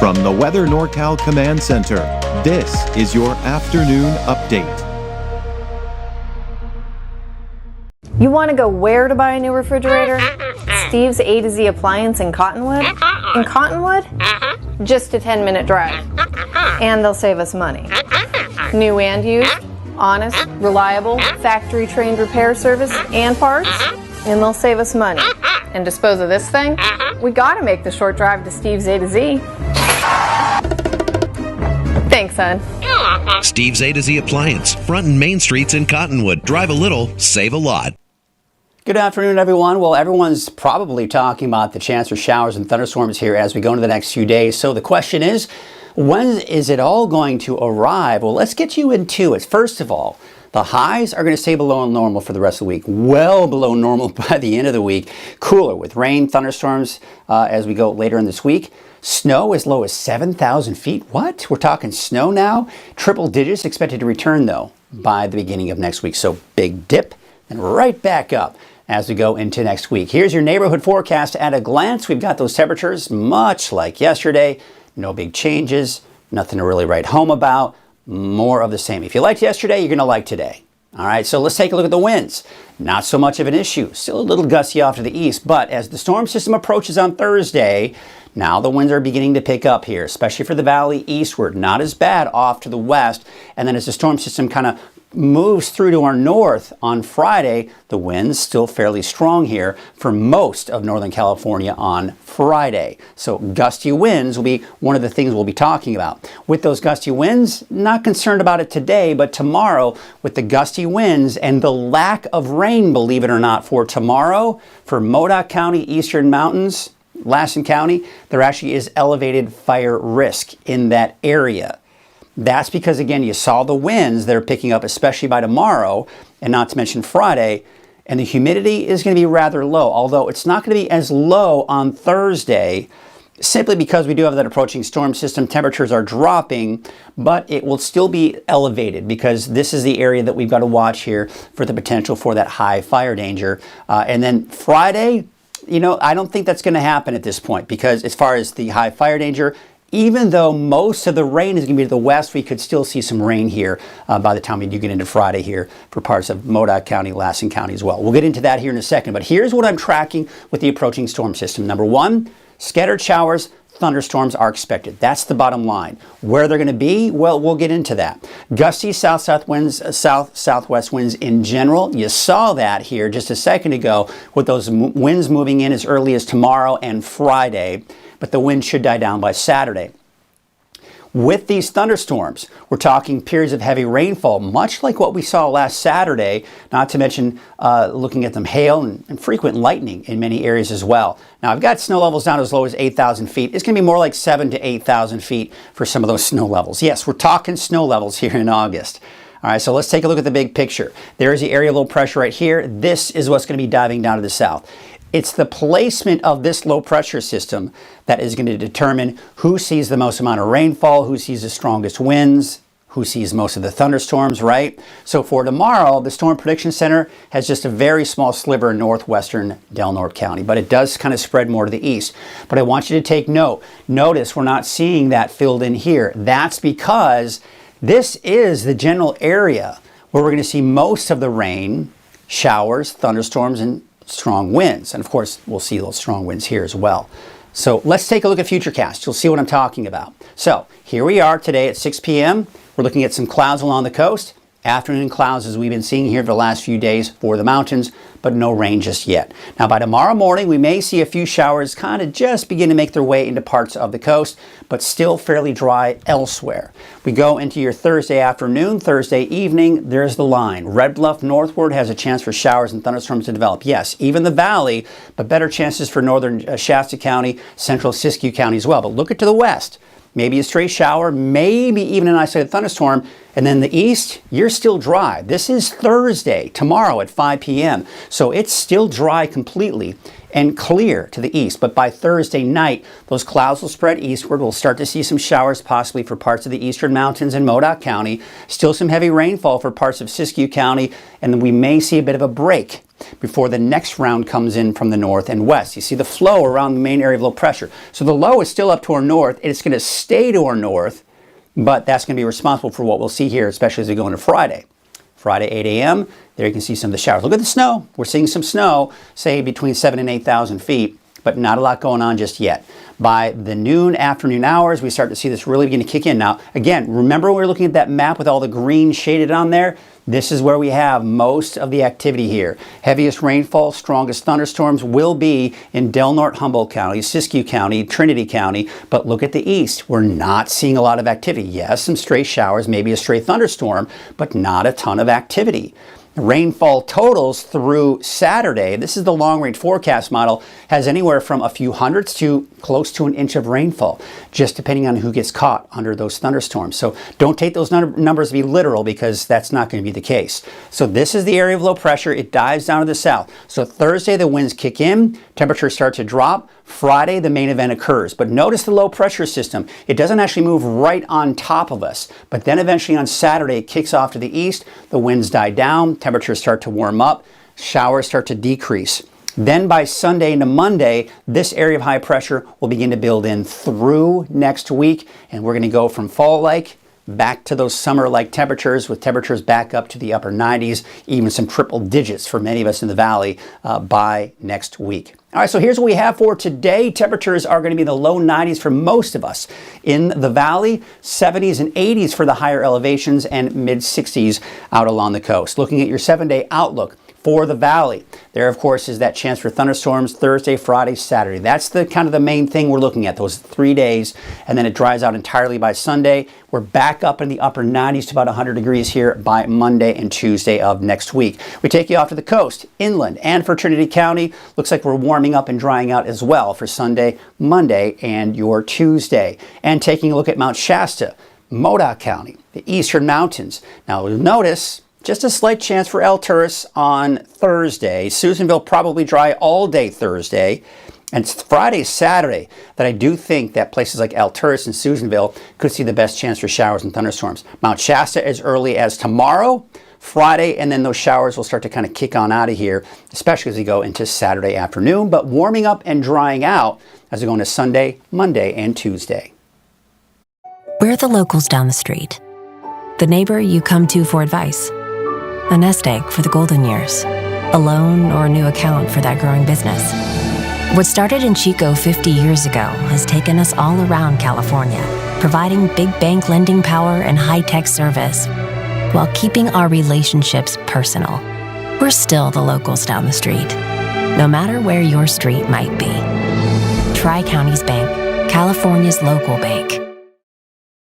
From the Weather NorCal Command Center, this is your afternoon update. You want to go where to buy a new refrigerator? Steve's A to Z Appliance in Cottonwood? In Cottonwood? Just a 10-minute drive. And they'll save us money. New and used, honest, reliable, factory-trained repair service and parts, and they'll save us money. And dispose of this thing? We gotta make the short drive to Steve's A to Z. Thanks, son. Steve's A to Z Appliance, front and main streets in Cottonwood. Drive a little, save a lot. Good afternoon, everyone. Well, everyone's probably talking about the chance for showers and thunderstorms here as we go into the next few days. So the question is, when is it all going to arrive? Well, let's get you into it. First of all, the highs are going to stay below normal for the rest of the week, well below normal by the end of the week. Cooler with rain, thunderstorms as we go later in this week. Snow as low as 7,000 feet. What? We're talking snow now? Triple digits expected to return, though, by the beginning of next week. So big dip and right back up as we go into next week. Here's your neighborhood forecast at a glance. We've got those temperatures much like yesterday. No big changes. Nothing to really write home about. More of the same. If you liked yesterday, you're going to like today. All right, so let's take a look at the winds. Not so much of an issue. Still a little gusty off to the east, but as the storm system approaches on Thursday, now the winds are beginning to pick up here, especially for the valley eastward. Not as bad off to the west. And then as the storm system kind of moves through to our north on Friday, the winds still fairly strong here for most of Northern California on Friday. So gusty winds will be one of the things we'll be talking about. With those gusty winds, not concerned about it today, but tomorrow with the gusty winds and the lack of rain, believe it or not, for tomorrow, for Modoc County, Eastern Mountains, Lassen County, there actually is elevated fire risk in that area. That's because, again, you saw the winds that are picking up, especially by tomorrow, and not to mention Friday, and the humidity is going to be rather low, although it's not going to be as low on Thursday, simply because we do have that approaching storm system. Temperatures are dropping, but it will still be elevated because this is the area that we've got to watch here for the potential for that high fire danger. And then Friday, you know, I don't think that's going to happen at this point because as far as the high fire danger, even though most of the rain is going to be to the west, we could still see some rain here by the time we do get into Friday here for parts of Modoc County, Lassen County as well. We'll get into that here in a second, but here's what I'm tracking with the approaching storm system. Number one, scattered showers, thunderstorms are expected. That's the bottom line. Where they're going to be, well, we'll get into that. Gusty south-south winds, south-southwest winds in general. You saw that here just a second ago with those winds moving in as early as tomorrow and Friday, but the wind should die down by Saturday. With these thunderstorms, we're talking periods of heavy rainfall, much like what we saw last Saturday, not to mention looking at them hail and frequent lightning in many areas as well. Now, I've got snow levels down as low as 8,000 feet. It's going to be more like 7,000 to 8,000 feet for some of those snow levels. Yes, we're talking snow levels here in August. All right, so let's take a look at the big picture. There's the area of low pressure right here. This is what's going to be diving down to the south. It's the placement of this low pressure system that is going to determine who sees the most amount of rainfall, who sees the strongest winds, who sees most of the thunderstorms, right? So for tomorrow, the Storm Prediction Center has just a very small sliver in northwestern Del Norte County, but it does kind of spread more to the east. But I want you to take note. Notice we're not seeing that filled in here. That's because this is the general area where we're going to see most of the rain, showers, thunderstorms, and strong winds. And of course, we'll see those strong winds here as well. So let's take a look at Futurecast. You'll see what I'm talking about. So here we are today at 6 p.m. We're looking at some clouds along the coast. Afternoon clouds as we've been seeing here for the last few days for the mountains, but no rain just yet. Now by tomorrow morning, we may see a few showers kind of just begin to make their way into parts of the coast, but still fairly dry elsewhere. We go into your Thursday afternoon, Thursday evening, there's the line. Red Bluff northward has a chance for showers and thunderstorms to develop. Yes, even the valley, but better chances for northern Shasta County, central Siskiyou County as well. But look at to the west. Maybe a stray shower, maybe even an isolated thunderstorm. And then the east, you're still dry. This is Thursday, tomorrow at 5 p.m. So it's still dry completely. and clear to the east. But by Thursday night, those clouds will spread eastward. We'll start to see some showers possibly for parts of the eastern mountains in Modoc County. Still some heavy rainfall for parts of Siskiyou County. And then we may see a bit of a break before the next round comes in from the north and west. You see the flow around the main area of low pressure. So the low is still up to our north. It's going to stay to our north, but that's going to be responsible for what we'll see here, especially as we go into Friday. Friday, 8 a.m., there you can see some of the showers. Look at the snow. We're seeing some snow, say between 7,000 and 8,000 feet, but not a lot going on just yet. By the noon, afternoon hours, we start to see this really begin to kick in. Now, again, remember when we were looking at that map with all the green shaded on there? This is where we have most of the activity here. Heaviest rainfall, strongest thunderstorms will be in Del Norte, Humboldt County, Siskiyou County, Trinity County. But look at the east. We're not seeing a lot of activity. Yes, some stray showers, maybe a stray thunderstorm, but not a ton of activity. Rainfall totals through Saturday, this is the long-range forecast model, has anywhere from a few hundredths to close to an inch of rainfall, just depending on who gets caught under those thunderstorms. So don't take those numbers to be literal, because that's not going to be the case. So this is the area of low pressure. It dives down to the south. So Thursday, the winds kick in, temperatures start to drop. Friday, the main event occurs. But notice the low pressure system. It doesn't actually move right on top of us. But then eventually on Saturday, it kicks off to the east. The winds die down. Temperatures start to warm up. Showers start to decrease. Then by Sunday into Monday, this area of high pressure will begin to build in through next week. And we're going to go from fall-like back to those summer-like temperatures, with temperatures back up to the upper 90s, even some triple digits for many of us in the valley by next week. All right, so here's what we have for today. Temperatures are going to be in the low 90s for most of us in the valley, 70s and 80s for the higher elevations, and mid 60s out along the coast. Looking at your 7-day outlook for the valley, there of course is that chance for thunderstorms Thursday, Friday, Saturday. That's the kind of the main thing we're looking at, those 3 days, and then it dries out entirely by Sunday. We're back up in the upper 90s to about 100 degrees here by Monday and Tuesday of next week. We take you off to the coast, inland, and for Trinity County, looks like we're warming up and drying out as well for Sunday, Monday, and your Tuesday. And taking a look at Mount Shasta, Modoc County, the eastern mountains. Now you'll notice just a slight chance for Alturas on Thursday. Susanville probably dry all day Thursday. And it's Friday, Saturday that I do think that places like Alturas and Susanville could see the best chance for showers and thunderstorms. Mount Shasta as early as tomorrow, Friday, and then those showers will start to kind of kick on out of here, especially as we go into Saturday afternoon, but warming up and drying out as we go into Sunday, Monday, and Tuesday. We're the locals down the street. The neighbor you come to for advice. A nest egg for the golden years. A loan or a new account for that growing business. What started in Chico 50 years ago has taken us all around California, providing big bank lending power and high-tech service, while keeping our relationships personal. We're still the locals down the street, no matter where your street might be. Tri-Counties Bank, California's local bank.